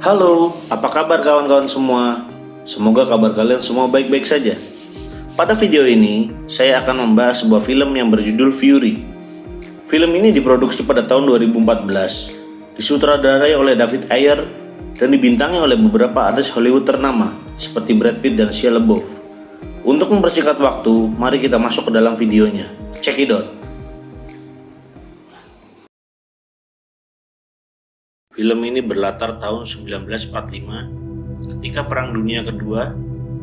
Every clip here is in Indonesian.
Halo, apa kabar kawan-kawan semua? Semoga kabar kalian semua baik-baik saja. Pada video ini, saya akan membahas sebuah film yang berjudul Fury. Film ini diproduksi pada tahun 2014, disutradarai oleh David Ayer, dan dibintangi oleh beberapa artis Hollywood ternama, seperti Brad Pitt dan Shia LaBeouf. Untuk mempersingkat waktu, mari kita masuk ke dalam videonya. Check it out. Film ini berlatar tahun 1945 ketika Perang Dunia Kedua,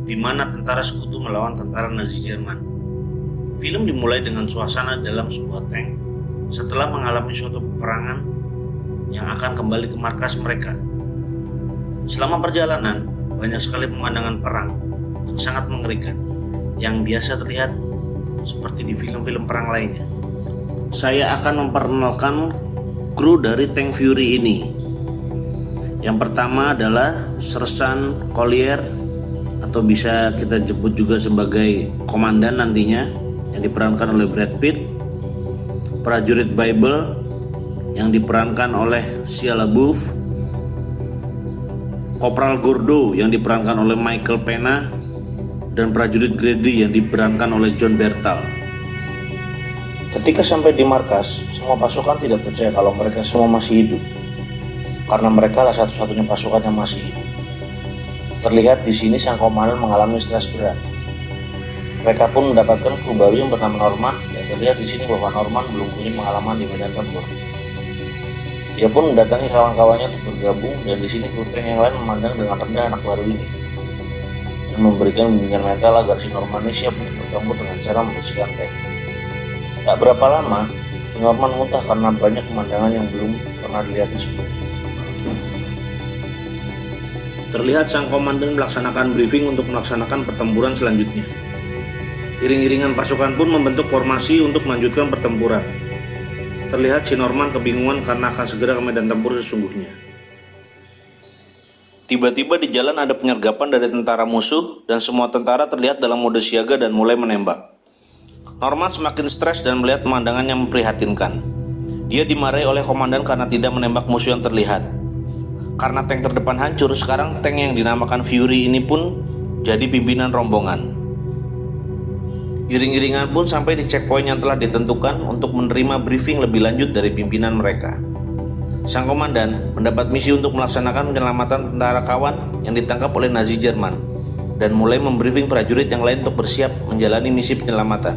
di mana tentara sekutu melawan tentara Nazi Jerman. Film dimulai dengan suasana dalam sebuah tank setelah mengalami suatu peperangan yang akan kembali ke markas mereka. Selama perjalanan, banyak sekali pemandangan perang yang sangat mengerikan yang biasa terlihat seperti di film-film perang lainnya. Saya akan memperkenalkan kru dari tank Fury ini. Yang pertama adalah Sersan Collier, atau bisa kita sebut juga sebagai komandan nantinya, yang diperankan oleh Brad Pitt. Prajurit Bible yang diperankan oleh Shia LaBeouf. Kopral Gordo yang diperankan oleh Michael Pena, dan prajurit Grady yang diperankan oleh John Bertal. Ketika sampai di markas, semua pasukan tidak percaya kalau mereka semua masih hidup, karena mereka adalah satu-satunya pasukan yang masih hidup. Terlihat di sini sang komandan mengalami stres berat. Mereka pun mendapatkan kru baru yang bernama Norman, dan terlihat di sini bahwa Norman belum punya pengalaman di medan tempur. Dia pun mendatangi kawan-kawannya untuk bergabung, dan di sini kru tank yang lain memandang dengan rendah anak baru ini dan memberikan bimbingan mental agar si Norman ini siap untuk bertempur dengan cara membersihkan tank. Tak berapa lama, si Norman muntah karena banyak pemandangan yang belum pernah dilihat sebelumnya. Terlihat sang komandan melaksanakan briefing untuk melaksanakan pertempuran selanjutnya. Iring-iringan pasukan pun membentuk formasi untuk melanjutkan pertempuran. Terlihat si Norman kebingungan karena akan segera ke medan tempur sesungguhnya. Tiba-tiba di jalan ada penyergapan dari tentara musuh, dan semua tentara terlihat dalam mode siaga dan mulai menembak. Norman semakin stres dan melihat pemandangan yang memprihatinkan. Dia dimarahi oleh komandan karena tidak menembak musuh yang terlihat. Karena tank terdepan hancur, sekarang tank yang dinamakan Fury ini pun jadi pimpinan rombongan. Iring-iringan pun sampai di checkpoint yang telah ditentukan untuk menerima briefing lebih lanjut dari pimpinan mereka. Sang komandan mendapat misi untuk melaksanakan penyelamatan tentara kawan yang ditangkap oleh Nazi Jerman, dan mulai membriefing prajurit yang lain untuk bersiap menjalani misi penyelamatan.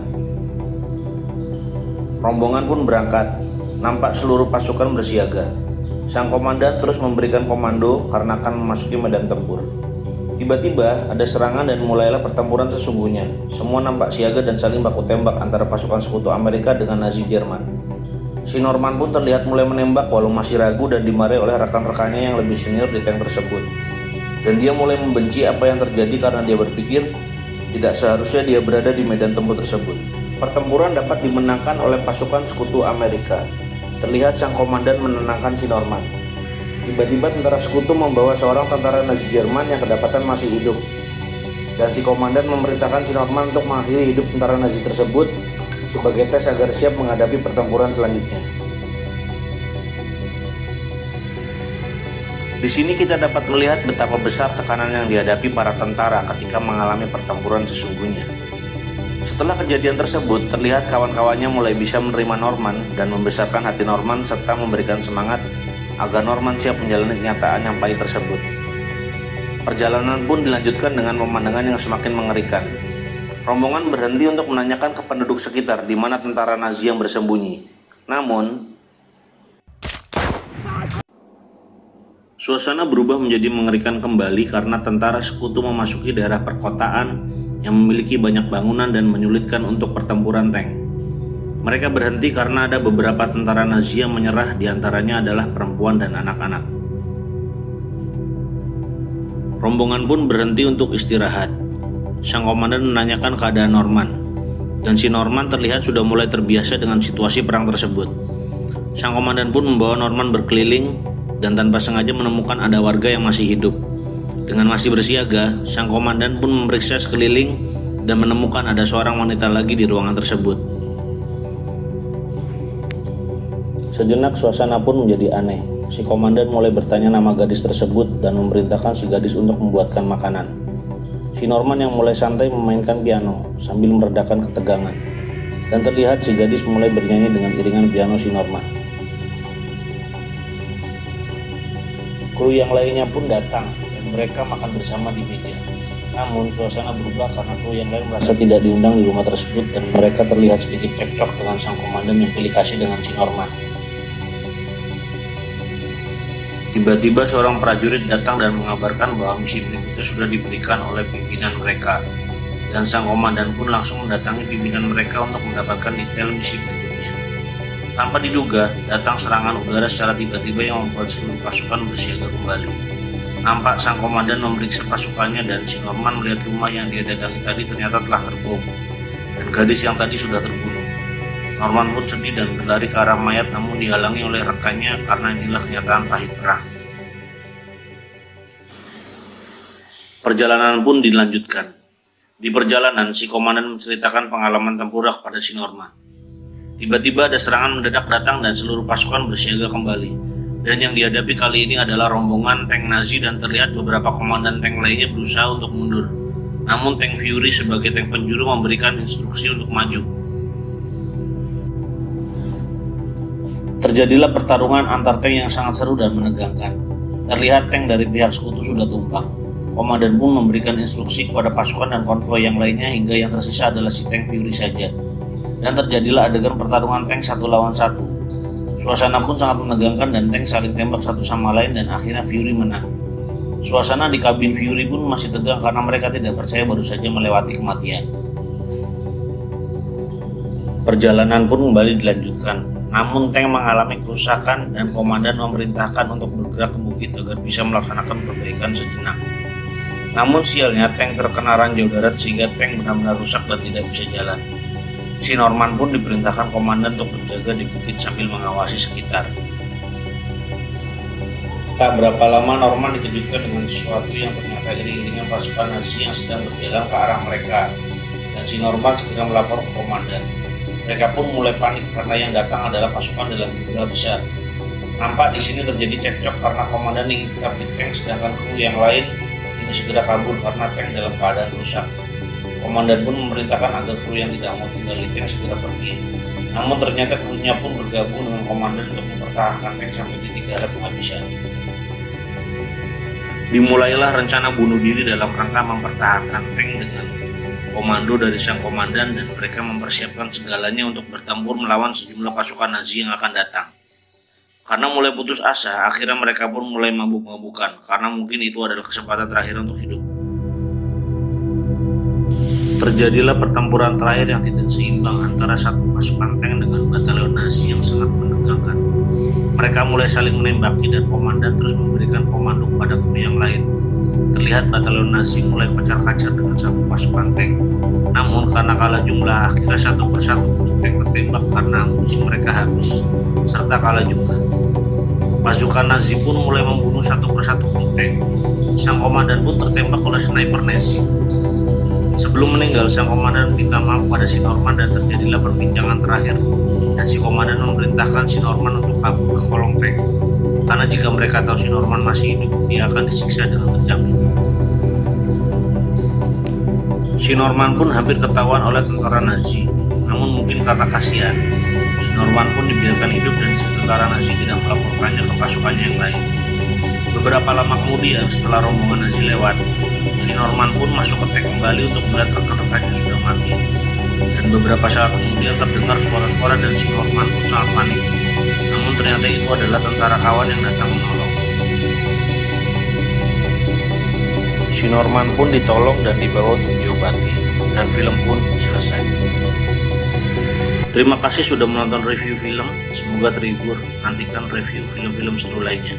Rombongan pun berangkat, nampak seluruh pasukan bersiaga. Sang komandan terus memberikan komando karena akan memasuki medan tempur. Tiba-tiba ada serangan dan mulailah pertempuran sesungguhnya. Semua nampak siaga dan saling baku tembak antara pasukan sekutu Amerika dengan Nazi Jerman. Si Norman pun terlihat mulai menembak walau masih ragu dan dimarahi oleh rekan-rekannya yang lebih senior di tank tersebut. Dan dia mulai membenci apa yang terjadi karena dia berpikir tidak seharusnya dia berada di medan tempur tersebut. Pertempuran dapat dimenangkan oleh pasukan sekutu Amerika. Terlihat sang komandan menenangkan si Norman. Tiba-tiba tentara sekutu membawa seorang tentara Nazi Jerman yang kedapatan masih hidup, dan si komandan memerintahkan si Norman untuk mengakhiri hidup tentara Nazi tersebut sebagai tes agar siap menghadapi pertempuran selanjutnya. Di sini kita dapat melihat betapa besar tekanan yang dihadapi para tentara ketika mengalami pertempuran sesungguhnya. Setelah kejadian tersebut, terlihat kawan-kawannya mulai bisa menerima Norman dan membesarkan hati Norman serta memberikan semangat agar Norman siap menjalani kenyataan yang pahit tersebut. Perjalanan pun dilanjutkan dengan pemandangan yang semakin mengerikan. Rombongan berhenti untuk menanyakan ke penduduk sekitar di mana tentara Nazi yang bersembunyi. Namun, suasana berubah menjadi mengerikan kembali karena tentara sekutu memasuki daerah perkotaan yang memiliki banyak bangunan dan menyulitkan untuk pertempuran tank. Mereka berhenti karena ada beberapa tentara Nazi yang menyerah, diantaranya adalah perempuan dan anak-anak. Rombongan pun berhenti untuk istirahat. Sang komandan menanyakan keadaan Norman, dan si Norman terlihat sudah mulai terbiasa dengan situasi perang tersebut. Sang komandan pun membawa Norman berkeliling dan tanpa sengaja menemukan ada warga yang masih hidup. Dengan masih bersiaga, sang komandan pun memeriksa sekeliling dan menemukan ada seorang wanita lagi di ruangan tersebut. Sejenak suasana pun menjadi aneh. Si komandan mulai bertanya nama gadis tersebut dan memerintahkan si gadis untuk membuatkan makanan. Si Norman yang mulai santai memainkan piano sambil meredakan ketegangan. Dan terlihat si gadis mulai bernyanyi dengan iringan piano si Norman. Kru yang lainnya pun datang dan mereka makan bersama di meja. Namun suasana berubah karena kru yang lain merasa tidak diundang di rumah tersebut dan mereka terlihat sedikit cekcok dengan sang komandan yang pilih kasih dengan si Norman. Tiba-tiba seorang prajurit datang dan mengabarkan bahwa misi berikutnya sudah diberikan oleh pimpinan mereka. Dan sang komandan pun langsung mendatangi pimpinan mereka untuk mendapatkan detail misi berikutnya. Tanpa diduga, datang serangan udara secara tiba-tiba yang membuat seluruh pasukan bersiaga kembali. Nampak sang komandan memeriksa pasukannya dan si Norman melihat rumah yang dia datangi tadi ternyata telah terbom. Dan gadis yang tadi sudah terbunuh. Norman pun sedih dan berlari ke arah mayat namun dihalangi oleh rekannya karena inilah kenyataan pahit perang. Perjalanan pun dilanjutkan. Di perjalanan, si komandan menceritakan pengalaman tempurnya kepada si Norman. Tiba-tiba ada serangan mendadak datang dan seluruh pasukan bersiaga kembali. Dan yang dihadapi kali ini adalah rombongan tank Nazi dan terlihat beberapa komandan tank lainnya berusaha untuk mundur. Namun tank Fury sebagai tank penjuru memberikan instruksi untuk maju. Terjadilah pertarungan antar tank yang sangat seru dan menegangkan. Terlihat tank dari pihak sekutu sudah tumbang. Komandan pun memberikan instruksi kepada pasukan dan konvoi yang lainnya hingga yang tersisa adalah si tank Fury saja. Dan terjadilah adegan pertarungan tank 1 lawan 1. Suasana pun sangat menegangkan dan tank saling tembak satu sama lain dan akhirnya Fury menang. Suasana di kabin Fury pun masih tegang karena mereka tidak percaya baru saja melewati kematian. Perjalanan pun kembali dilanjutkan. Namun tank mengalami kerusakan dan komandan memerintahkan untuk bergerak ke bukit agar bisa melaksanakan perbaikan sejenak. Namun sialnya tank terkena ranjau darat sehingga tank benar-benar rusak dan tidak bisa jalan. Si Norman pun diperintahkan komandan untuk berjaga di bukit sambil mengawasi sekitar. Tak berapa lama Norman dikejutkan dengan sesuatu yang ternyata iring-iringan pasukan Nazi yang sedang berjalan ke arah mereka. Dan si Norman segera melapor ke komandan. Mereka pun mulai panik karena yang datang adalah pasukan dalam jumlah besar. Nampak di sini terjadi cekcok karena komandan ingin tetap di tank sedangkan kru yang lain ingin segera kabur karena tank dalam keadaan rusak. Komandan pun memerintahkan agar kru yang tidak mau tinggal di tank segera pergi. Namun ternyata krunya pun bergabung dengan komandan untuk mempertahankan tank sampai titik darah penghabisan. Dimulailah rencana bunuh diri dalam rangka mempertahankan tank dengan komando dari sang komandan dan mereka mempersiapkan segalanya untuk bertempur melawan sejumlah pasukan Nazi yang akan datang. Karena mulai putus asa, akhirnya mereka pun mulai mabuk-mabukan karena mungkin itu adalah kesempatan terakhir untuk hidup. Terjadilah pertempuran terakhir yang tidak seimbang antara satu pasukan tank dengan batalion Nazi yang sangat menegangkan. Mereka mulai saling menembaki dan komandan terus memberikan komando kepada kru yang lain. Terlihat batalion Nazi mulai kocar-kacir dengan satu pasukan tank. Namun karena kalah jumlah, akhirnya satu persatu tank tertembak karena amunisi mereka habis, serta kalah jumlah. Pasukan Nazi pun mulai membunuh satu persatu tank. Sang komandan pun tertembak oleh sniper Nazi. Sebelum meninggal, sang komandan minta maaf pada si Norman dan terjadilah perbincangan terakhir. Dan si komandan memerintahkan si Norman untuk kabur ke kolong tank. Karena jika mereka tahu si Norman masih hidup, dia akan disiksa dengan kejam. Si Norman pun hampir ketahuan oleh tentara Nazi. Namun mungkin karena kasihan, si Norman pun dibiarkan hidup dan si tentara Nazi tidak melaporkannya ke pasukannya yang lain. Beberapa lama kemudian, setelah rombongan Nazi lewat, si Norman pun masuk ke tank kembali untuk melihat rekan-rekannya sudah mati. Dan beberapa saat kemudian terdengar suara-suara dan si Norman pun sangat panik. Namun ternyata itu adalah tentara kawan yang datang menolong. Si Norman pun ditolong dan dibawa untuk diobati. Dan film pun selesai. Terima kasih sudah menonton review film. Semoga terhibur. Nantikan review film-film seru lainnya.